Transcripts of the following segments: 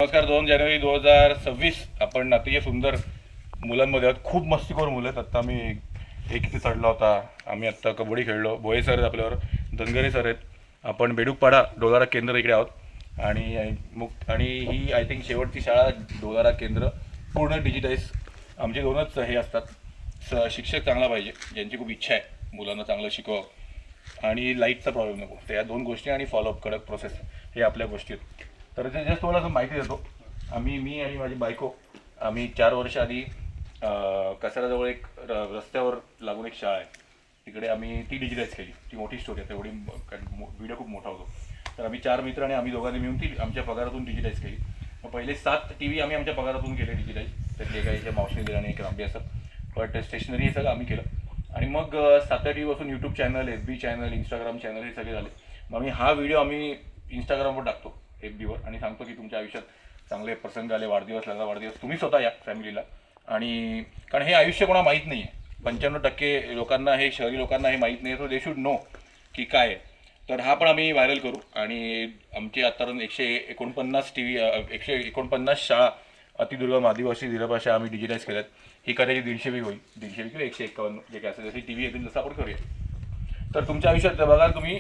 नमस्कार. 2 जानेवारी 2026 आपण अतिशय सुंदर मुलांमध्ये आहोत. खूप मस्तीखोर मुलं आहेत. आत्ता आम्ही एक इथे चढला होता. आम्ही आत्ता कबड्डी खेळलो. भोये सर आहेत आपल्यावर, धनगरे सर आहेत. आपण बेडूकपाडा डोलारा केंद्र इकडे आहोत आणि ही आय थिंक शेवटची शाळा डोलारा केंद्र पूर्ण डिजिटाईज. आमचे दोनच हे असतात, शिक्षक चांगला पाहिजे, ज्यांची खूप इच्छा आहे मुलांना चांगलं शिकवावं, आणि लाईटचा प्रॉब्लेम नको. तर या दोन गोष्टी आणि फॉलोअप कडक प्रोसेस हे आपल्या गोष्टी आहेत. तर ते जस्ट थोडंसं माहिती देतो. मी आणि माझी बायको आम्ही 4 वर्ष आधी कसाराजवळ एक रस्त्यावर लागून एक शाळा आहे, तिकडे आम्ही ती डिजिटाईज केली. ती मोठी स्टोरी आहे, तेवढी व्हिडिओ खूप मोठा होतो. तर आम्ही 4 मित्र आणि आम्ही दोघांनी मिळून ती आमच्या पगारातून डिजिटाईज केली. मग पहिले 7 TV आम्ही आमच्या पगारातून केले डिजिटाईज. त्यातले काही मावशी दिला आणि एक अभ्यासक, बट स्टेशनरी हे सगळं आम्ही केलं. आणि मग 7 TV पासून YouTube channel, FB channel, Instagram channel हे सगळे झाले. मग हा व्हिडिओ आम्ही इंस्टाग्रामवर टाकतो, FBवर, आणि सांगतो की तुमच्या आयुष्यात चांगले प्रसंग आले, वाढदिवस लागला, वाढदिवस तुम्ही स्वतः या फॅमिलीला. आणि कारण हे आयुष्य कोणा माहीत नाही आहे. 95% लोकांना, हे शहरी लोकांना हे माहीत नाही आहे. सो दे शुड नो की काय आहे. तर हा पण आम्ही व्हायरल करू. आणि आमची आतापर्यंत 149 TV, 149 शाळा अतिदुर्गम आदिवासी दिरभाषा आम्ही डिजिटाईज केल्यात. ही करायची 150वी होईल, 150वी किंवा 151 जे काय असेल, जशी TV येतील तसं आपण करूया. तर तुमच्या आयुष्यात बघाल तुम्ही,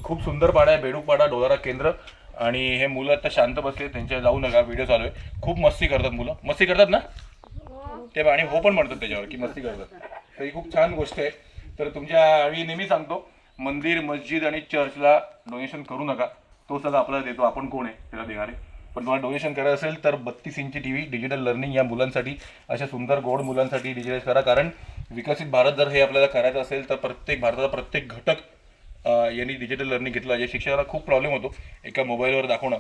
खूप सुंदर पाडा आहे, बेडूकपाडा डोलारा केंद्र. आणि हे मुलं आता शांत बसले, त्यांच्या जाऊ नका, व्हिडिओ चालू आहे. खूप मस्ती करतात मुलं, मस्ती करतात ना ते, आणि हो पण म्हणतात त्याच्यावर की मस्ती करतात. तर ही खूप छान गोष्ट आहे. तर तुमच्या आम्ही नेहमी सांगतो, मंदिर, मस्जिद आणि चर्चला डोनेशन करू नका. तो सगळं आपल्याला देतो, आपण कोण आहे त्याला देणारे. पण तुम्हाला डोनेशन करायचं असेल तर 32 इंची TV डिजिटल लर्निंग या मुलांसाठी, अशा सुंदर गोड मुलांसाठी डिजिटाईज करा. कारण विकसित भारत जर हे आपल्याला करायचं असेल तर भारताचा प्रत्येक घटक यांनी डिजिटल लर्निंग घेतलं पाहिजे. शिक्षकाला खूप प्रॉब्लेम होतो एका मोबाईलवर दाखवणं.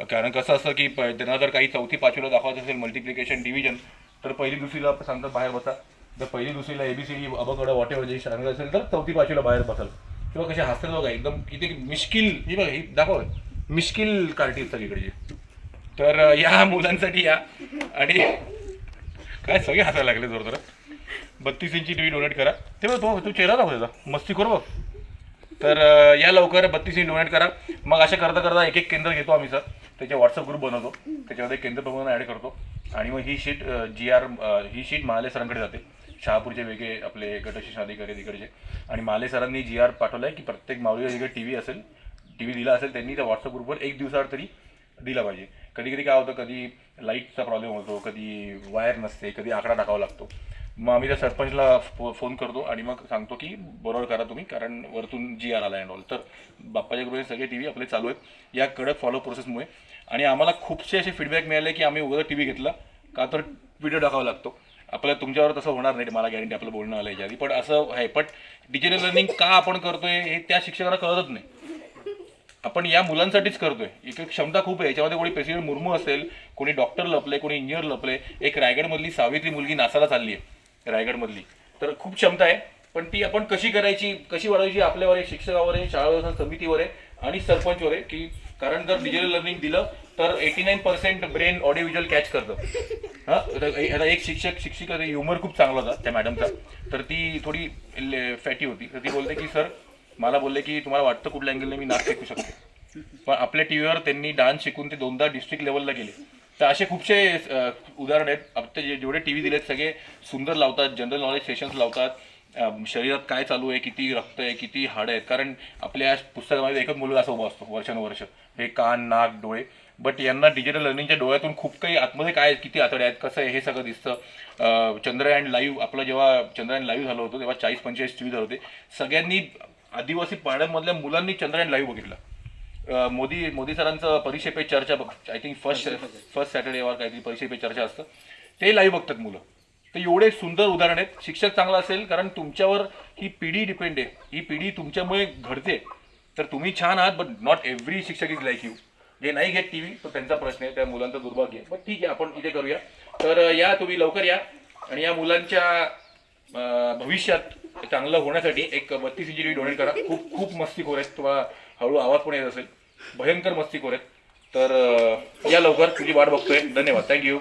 कारण कसं असतं की त्यांना जर काही 4थी 5वीला दाखवायचं असेल, मल्टिप्लिकेशन, डिव्हिजन, तर 1ली 2रीला सांगतात बाहेर बसा. जर 1ली 2रीला ABCD अबकड वॉटेवर जे सांगायचं असेल तर 4थी 5वीला बाहेर बसाल. किंवा कसे हसतात बघा, एकदम किती मिश्किल, ही बघा, ही दाखव मिश्किल कार्टी सगळीकडची. तर या मुलांसाठी या. आणि काय सगळे हसायला लागले जोर जोरात. 32 इंची TV डोनेट करा. ते बघ, तो चेहरा दाखव त्याचा, मस्ती करू बघ. तर या लवकर 32 इंच डोनेट करा. मग अशा करता करता एक केंद्र घेतो आम्ही सर, त्याचे व्हॉट्सअप ग्रुप बनवतो, त्याच्यामध्ये केंद्र प्रमुखांना ॲड करतो. आणि मग ही शीट ही शीट महाले सरांकडे जाते. शहापूरचे वेगळे आपले गटशिष्य अधिकारी तिकडचे. आणि महाले सरांनी GR पाठवलं आहे की प्रत्येक माऊलीला जिकडे TV दिला असेल त्यांनी त्या व्हॉट्सअप ग्रुपवर 1 दिवसावर तरी दिला पाहिजे. कधी कधी काय होतं, कधी लाईटचा प्रॉब्लेम होतो, कधी वायर नसते, कधी आकडा टाकावा लागतो. मग आम्ही त्या सरपंचला फोन करतो आणि मग सांगतो की बरोबर करा तुम्ही, कारण वरतून GR आला अँड ऑल. तर बाप्पाच्या कृपेने सगळे TV आपले चालू आहेत या कडक फॉलो प्रोसेसमुळे. आणि आम्हाला खूपसे असे फीडबॅक मिळाले की आम्ही उगाच TV घेतला का तर व्हिडिओ टाकावा लागतो. आपल्याला तुमच्यावर तसं होणार नाही, मला गॅरंटी, आपलं बोलणं आलं याच्या आधी. पण असं आहे, पण डिजिटल लर्निंग का आपण करतोय हे त्या शिक्षकाला कळतच नाही. आपण या मुलांसाठीच करतोय. एक क्षमता खूप आहे याच्यामध्ये. कोणी प्रेसिडेंट मुर्मू असेल, कोणी डॉक्टर लपले, कोणी इंजिनियर लपले. एक रायगडमधली सावित्री मुलगी नासाला चालली आहे, रायगडमधली. तर खूप क्षमता आहे, पण ती आपण कशी करायची, कशी वाढवायची, आपल्यावर आहे, शिक्षकावर आहे, शाळा व्यवस्थापन समितीवर आहे आणि सरपंचवर आहे. की कारण जर डिजिटल लर्निंग दिलं तर 89% ब्रेन ऑडिओ व्हिज्युअल कॅच करतं. हां, आता एक शिक्षिका, ह्युमर खूप चांगला होता त्या मॅडमचा. तर ती थोडी फॅटी होती. तर ती बोलते की सर, मला बोलले की तुम्हाला वाटतं कुठल्या अँगलने मी नाच शिकू शकते. पण आपल्या TVवर त्यांनी डान्स शिकून ते 2दा डिस्ट्रिक्ट लेवलला गेले. तर असे खूपसे उदाहरण आहेत. आता जेवढे TV दिलेत सगळे सुंदर लावतात, जनरल नॉलेज सेशन्स लावतात. शरीरात काय चालू आहे, किती रक्त आहे, किती हाडं आहेत. कारण आपल्या पुस्तकामध्ये एकच मुलगा असा उभा असतो वर्षानुवर्ष, हे कान, नाक, डोळे. बट यांना डिजिटल लर्निंगच्या डोळ्यातून खूप काही आतमध्ये काय, किती आतडे आहेत, कसं आहे, हे सगळं दिसतं. चंद्रयान लाईव्ह, आपलं जेव्हा चंद्रयान लाईव्ह झालं होतं तेव्हा 40-45 TV झाले होते. सगळ्यांनी, आदिवासी पाड्यांमधल्या मुलांनी चंद्रयान लाईव्ह बघितलं. मोदी सरांचं परीक्षे पे चर्चा बघ, आय थिंक फर्स्ट सॅटर्डेवर काहीतरी परीक्षे पे चर्चा असतं, ते लाईव्ह बघतात मुलं. तर एवढे सुंदर उदाहरण आहेत. शिक्षक चांगला असेल, कारण तुमच्यावर ही पिढी डिपेंड आहे, ही पिढी तुमच्यामुळे घडते. तर तुम्ही छान आहात, बट नॉट एव्हरी शिक्षक इज लाईक यू. जे नाही घेत TV तो त्यांचा प्रश्न आहे, त्या मुलांचं दुर्भाग्य आहे. बट ठीक आहे, आपण इथे करूया. तर या, तुम्ही लवकर या. आणि या मुलांच्या भविष्यात चांगलं होण्यासाठी एक 32 इंची TV डोनेट करा. खूप खूप मस्तीखोर आहेत, तुम्हाला हळू आवाज पण येत असेल, भयंकर मस्तीखोर आहेत. तर या लवकर, तुझी वाट बघतोय. धन्यवाद, थँक्यू.